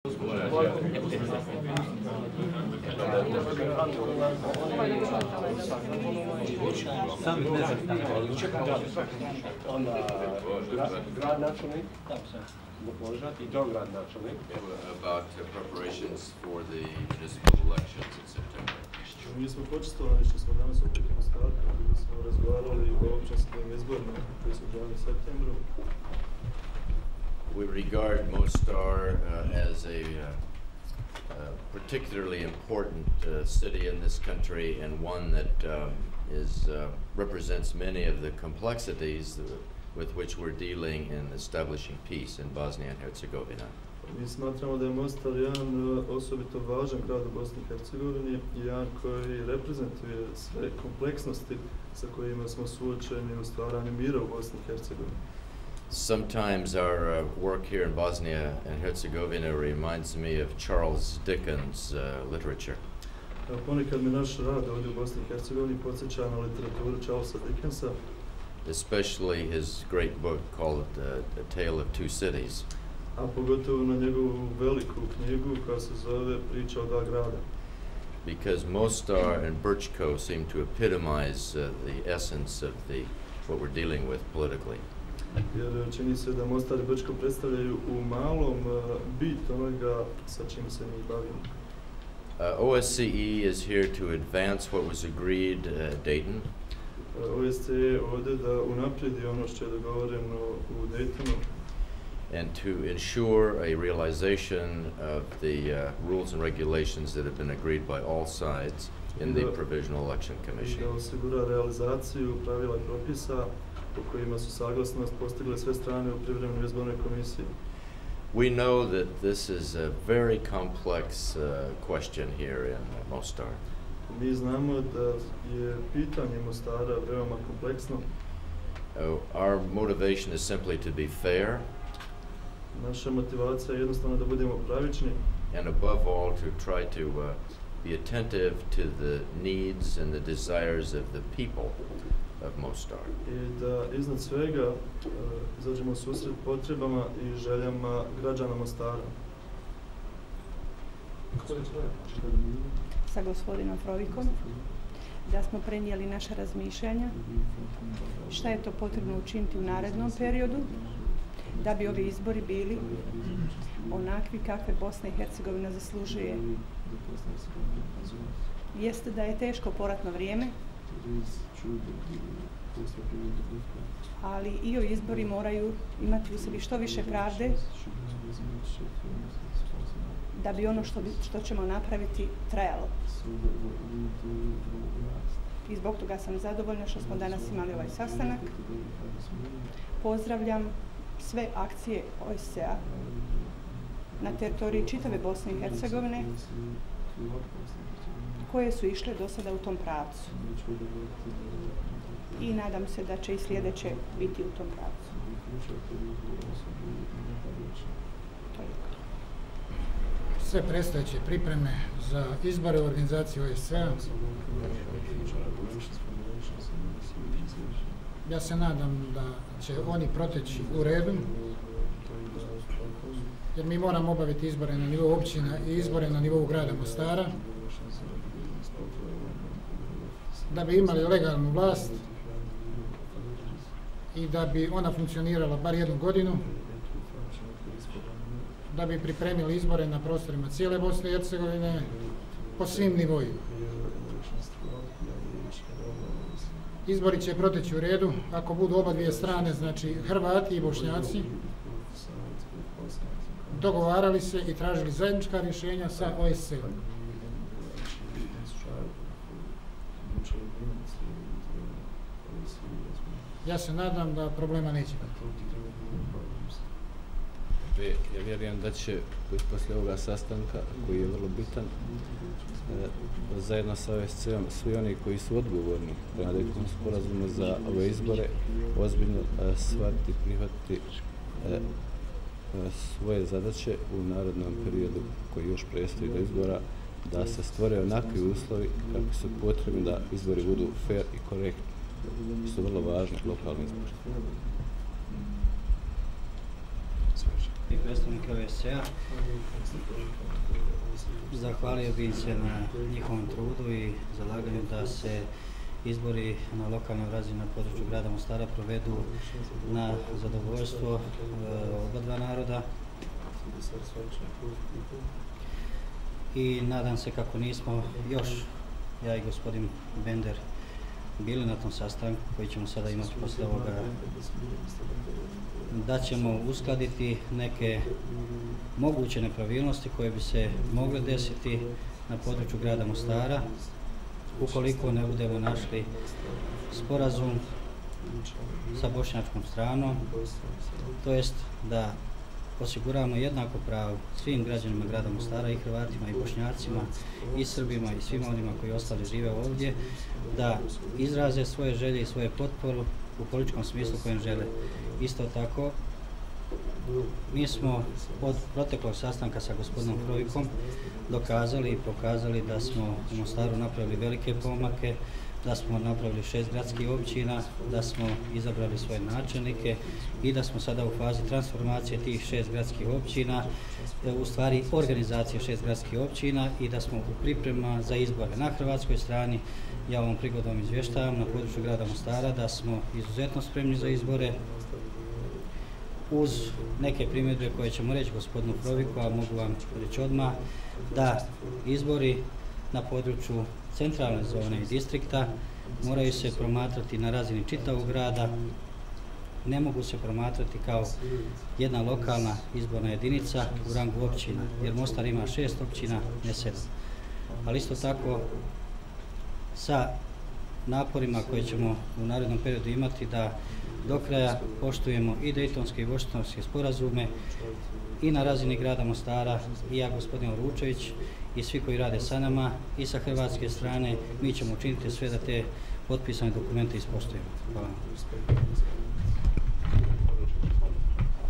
About preparations for the municipal elections in September. Mi smo počestovani što smo danas opet u Mostaru, gdje smo razgovarali o općinskim izborima koji su održani u septembru. We regard Mostar as a particularly important city in this country, and one that represents many of the complexities with which we're dealing in establishing peace in Bosnia and Herzegovina. Mi smatramo da je Mostar jedan osobito važan grad u Bosni i Hercegovini i jedan koji reprezentuje sve kompleksnosti sa kojima smo suočeni u stvaranju mira u Bosni i Hercegovini. Sometimes our work here in Bosnia and Herzegovina reminds me of Charles Dickens' literature. Ponekad mi naš rad ovdje u Bosni i Hercegovini podsjeća na literaturu Charlesa Dickensa, especially his great book called A Tale of Two Cities. A pogotovo na njegovu veliku knjigu koja se zove Priča o dva grada. Because Mostar and Brčko seem to epitomize the essence of what we're dealing with politically. Jer čini se da Mostar i Brčko predstavljaju u malom bit onoga sa čim se mi bavimo. OSCE is here to advance what was agreed at Dayton. OSCE je ovdje da unaprijedi ono što je dogovoreno u Daytonu. And to ensure a realization of the rules and regulations that have been agreed by all sides in the Provisional Election Commission. Da osigura realizaciju pravila i propisa po kojima su saglasnost postigle sve strane u privremenoj izbornoj komisiji. We know that this is a very complex question here in Mostar. Mi znamo da je pitanje Mostara veoma kompleksno. Our motivation is simply to be fair. Naša motivacija je jednostavno da budemo pravični. And above all to try to be attentive to the needs and the desires of the people of Mostar. I da iznad svega izađemo u susret potrebama i željama građana Mostara. Sa gospodinom Frovikom, da smo prenijeli naše razmišljanja, šta je to potrebno učiniti u narednom periodu, da bi ovi izbori bili onakvi kakve Bosna i Hercegovina zaslužuje. Jeste da je teško poratno vrijeme, ali i ovi izbori moraju imati u sebi što više pravde, da bi ono što ćemo napraviti trajalo. I zbog toga sam zadovoljna što smo danas imali ovaj sastanak. Pozdravljam sve akcije OSCE-a na teritoriji čitave Bosne i Hercegovine koje su išle do sada u tom pravcu. I nadam se da će i sljedeće biti u tom pravcu. Sve predstojeće pripreme za izbore u organizaciji OSCE-a. Ja se nadam da će oni proteći u redu, jer mi moramo obaviti izbore na nivou općina i izbore na nivou grada Mostara, da bi imali legalnu vlast i da bi ona funkcionirala bar 1 godinu, da bi pripremili izbore na prostorima cijele Bosne i Hercegovine po svim nivoima. Izbori će proteći u redu ako budu oba dvije strane, znači Hrvati i Bošnjaci, dogovarali se i tražili zajednička rješenja sa OSCE-om. Ja se nadam da problema neće biti. Ja vjerujem da će poslije ovoga sastanka, koji je vrlo bitan, zajedno sa OSCE-om svi oni koji su odgovorni prema Daytonskom sporazumu za ove izbore ozbiljno shvatiti, prihvatiti svoje zadaće u narednom periodu koji još predstoji do izbora, da se stvore onakvi uslovi kakvi su potrebni da izbori budu fair i korektni. Su vrlo važni lokalni izbori. i predstavnike OSCE-a. Zahvalio bih se na njihovom trudu i zalaganju da se izbori na lokalnoj razini na području grada Mostara provedu na zadovoljstvo oba dva naroda. I nadam se kako nismo još, ja i gospodin Bender, bili na tom sastanku koji ćemo sada imati posle ovoga, da ćemo uskladiti neke moguće nepravilnosti koje bi se mogle desiti na području grada Mostara ukoliko ne budemo našli sporazum sa bošnjačkom stranom, to jest da osiguramo jednako pravo svim građanima grada Mostara, i Hrvatima, i Bošnjacima, i Srbima, i svima onima koji ostali žive ovdje, da izraze svoje želje i svoje potporu u političkom smislu kojem žele. Isto tako, mi smo od proteklog sastanka sa gospodinom Krovikom dokazali i pokazali da smo u Mostaru napravili velike pomake, da smo napravili 6 gradskih općina, da smo izabrali svoje načelnike i da smo sada u fazi transformacije tih 6 gradskih općina, u stvari organizacije 6 gradskih općina, i da smo u pripremama za izbore. Na hrvatskoj strani, ja ovom prigodom izvještavam, na području grada Mostara da smo izuzetno spremni za izbore, uz neke primjedbe koje ćemo reći gospodinu Kroviku, a mogu vam reći odmah, da izbori na području centralne zone i distrikta moraju se promatrati na razini čitavog grada, ne mogu se promatrati kao jedna lokalna izborna jedinica u rangu općina, jer Mostar ima 6 općina, ne 7. Ali isto tako sa naporima koje ćemo u narednom periodu imati da do kraja poštujemo i Dejtonske i Washingtonske sporazume i na razini grada Mostara, i ja, gospodin Ručević, i svi koji rade sa nama i sa hrvatske strane, mi ćemo učiniti sve da te potpisane dokumente ispoštujemo. Hvala.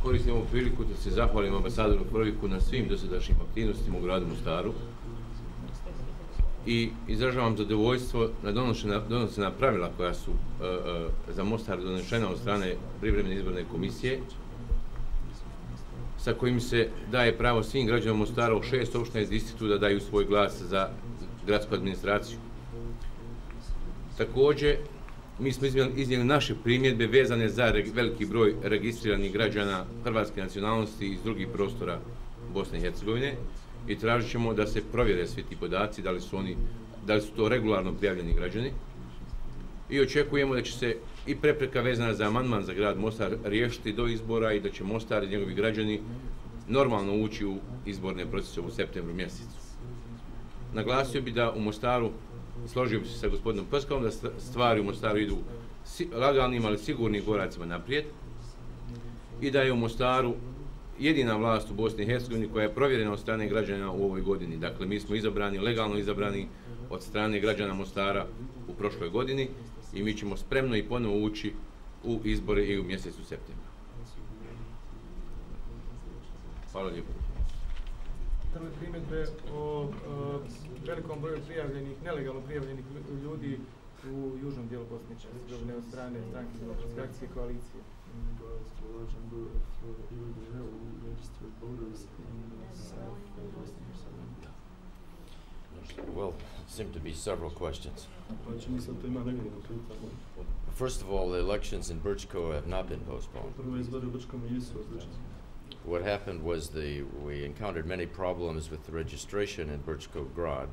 Koristim ovu priliku da se zahvalim ambasadoru Kroviku na svim dosadašnjim aktivnostima u gradu Mostaru i izražavam zadovoljstvo na donošena pravila koja su za Mostar donešena od strane privremene izborne komisije, sa kojim se daje pravo svim građanima Mostara u 6 opština iz distriktu da daju svoj glas za gradsku administraciju. Također, mi smo iznijeli naše primjedbe vezane za veliki broj registriranih građana hrvatske nacionalnosti iz drugih prostora Bosne i Hercegovine i tražit ćemo da se provjere svi ti podaci, da li su to regularno prijavljeni građani, i očekujemo da će se i prepreka vezana za amandman za grad Mostar riješiti do izbora i da će Mostar i njegovi građani normalno ući u izborne procese u septembru mjesecu. Naglasio bi da u Mostaru, složio bi se sa gospodinom Pskom, da stvari u Mostaru idu laganim, ali sigurnim koracima naprijed i da je u Mostaru jedina vlast u Bosni i Hercegovini koja je provjerena od strane građana u ovoj godini. Dakle, mi smo izabrani, legalno izabrani od strane građana Mostara u prošloj godini i mi ćemo spremno i ponovo ući u izbore i u mjesecu septembra. Hvala lijepo. Prve primjedbe o velikom broju nelegalno prijavljenih ljudi u južnom dijelu Bosne i Hercegovine od strane stranke Demokratske akcije i koalicije. Well, seem to be several questions. First of all, the elections in Brčko have not been postponed. What happened was we encountered many problems with the registration in Brčko grad.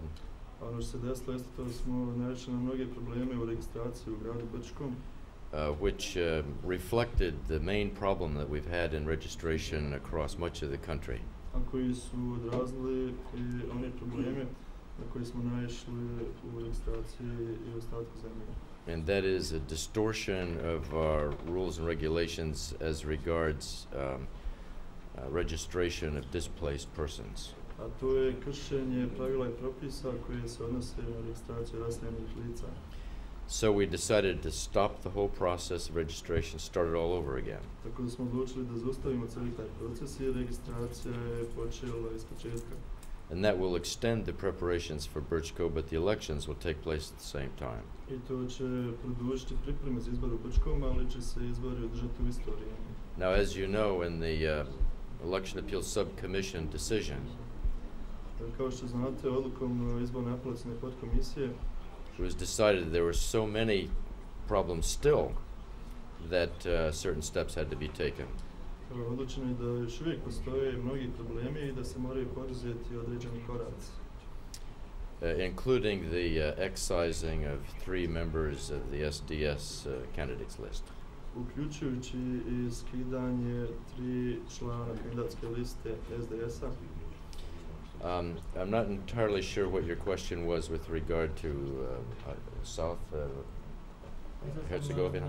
Which reflected the main problem that we've had in registration across much of the country. And that is a distortion of our rules and regulations as regards registration of displaced persons. So we decided to stop the whole process of registration, start it all over again. And that will extend the preparations for Brčko, but the elections will take place at the same time. Now, as you know, in the Election Appeals Subcommission decision, Kao što znate, odlukom izborne apelacione podkomisije it was decided that there were so many problems still that certain steps had to be taken. odlučeno je da još uvijek postoje mnogi problemi i da se moraju poduzeti određeni koraci. Including the excising of 3 members of the SDS candidates list. Uključujući i skidanje 3 člana kandidatske liste SDS-a. I'm not entirely sure what your question was with regard to South Herzegovina.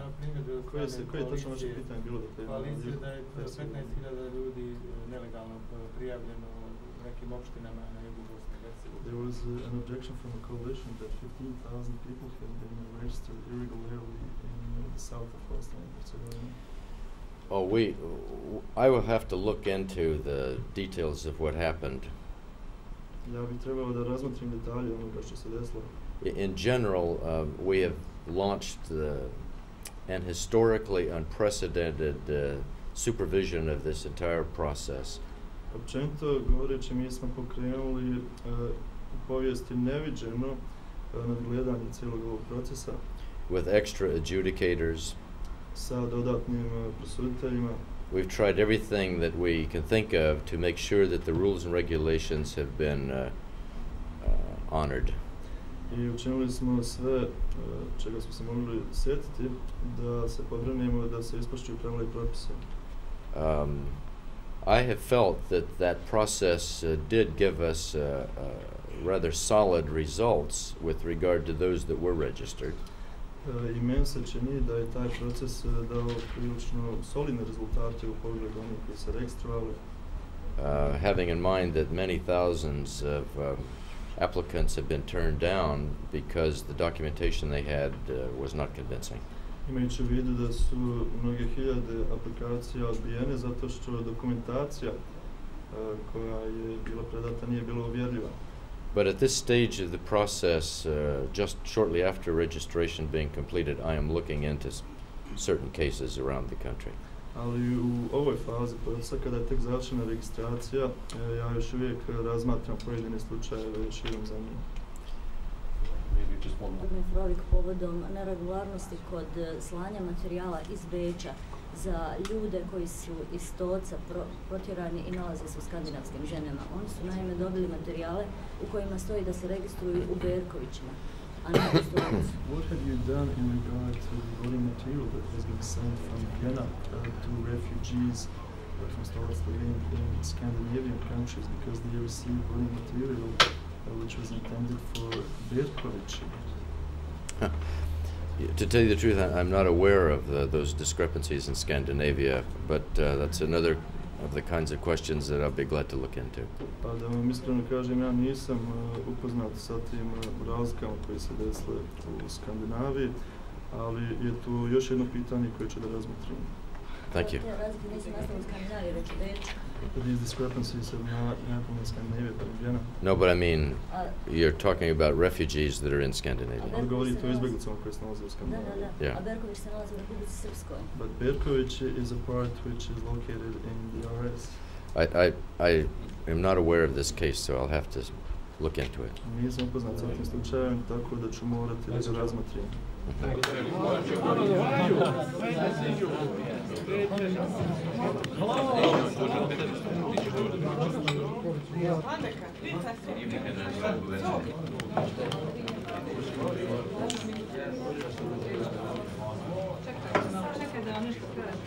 Koje je točno vaše pitanje bilo da te... Koalicije da je 15.000 ljudi nelegalno prijavljeno u nekim opštinama na jugu Bosne i Hercegovine. There was an objection from a coalition that 15,000 people had been registered irregularly in the south of Bosnia and Herzegovina. Oh, I will have to look into the details of what happened. Ja bih trebao da razmotrim detalje onoga što se desilo. In general, we have launched an historically unprecedented supervision of this entire process. Općenito govoreći, mi smo pokrenuli u povijesti neviđeno nadgledanje cijelog ovog procesa. With extra adjudicators. Sa dodatnim prosuditeljima. We've tried everything that we can think of to make sure that the rules and regulations have been honored. I učinili smo sve čega smo se mogli sjetiti da se pobrinemo da se ispoštuju pravila i propise. I have felt that process did give us rather solid results with regard to those that were registered. I meni se čini da je taj proces dao prilično solidne rezultate u pogledu onih koji se registrovali. Having in mind that many thousands of applicants have been turned down because the documentation they had was not convincing. Imajući u vidu da su mnoge hiljade aplikacija odbijene zato što dokumentacija koja je bila predata nije bila uvjerljiva. But at this stage of the process, just shortly after registration being completed, I am looking into certain cases around the country. Ali u ovoj fazi procesa, kada je tek završena registracija, ja još uvijek razmatram pojedine slučajeve širom zemlje. Prolik povodom neregularnosti kod slanja materijala iz Beča za ljude koji su iz Toca protjerani i nalaze se u skandinavskim zemljama. Oni su naime dobili materijale u kojima stoji da se registruju u Berkovićima, a ne u Stocu. What have you done in regard to the voting material that has been sent from Vienna to refugees from Stoc living in Scandinavian countries because they received voting material which was intended for Berković? To tell you the truth, I'm not aware of those discrepancies in Scandinavia, but that's another of the kinds of questions that I'll be glad to look into. Pa da vam iskreno kažem, ja nisam upoznat sa tim razlikama koje se desile u Skandinaviji, ali je tu još jedno pitanje koje ću da razmotrim. Thank you. Razlike nisu nastale u Skandinaviji, već u Beču. These discrepancies have not happened in Scandinavia, but in Vienna. No, but I mean, you're talking about refugees that are in Scandinavia. Ali govorite o izbjeglicama koje se nalaze u Skandinaviji. Yeah. A Berković se nalazi u Republici Srpskoj. But Berković is a part which is located in the RS. I am not aware of this case, so I'll have to look into it. Nisam upoznat sa tim slučajem, tako da ću morati da ga razmotrim. Čekaj da vam nešto kažem.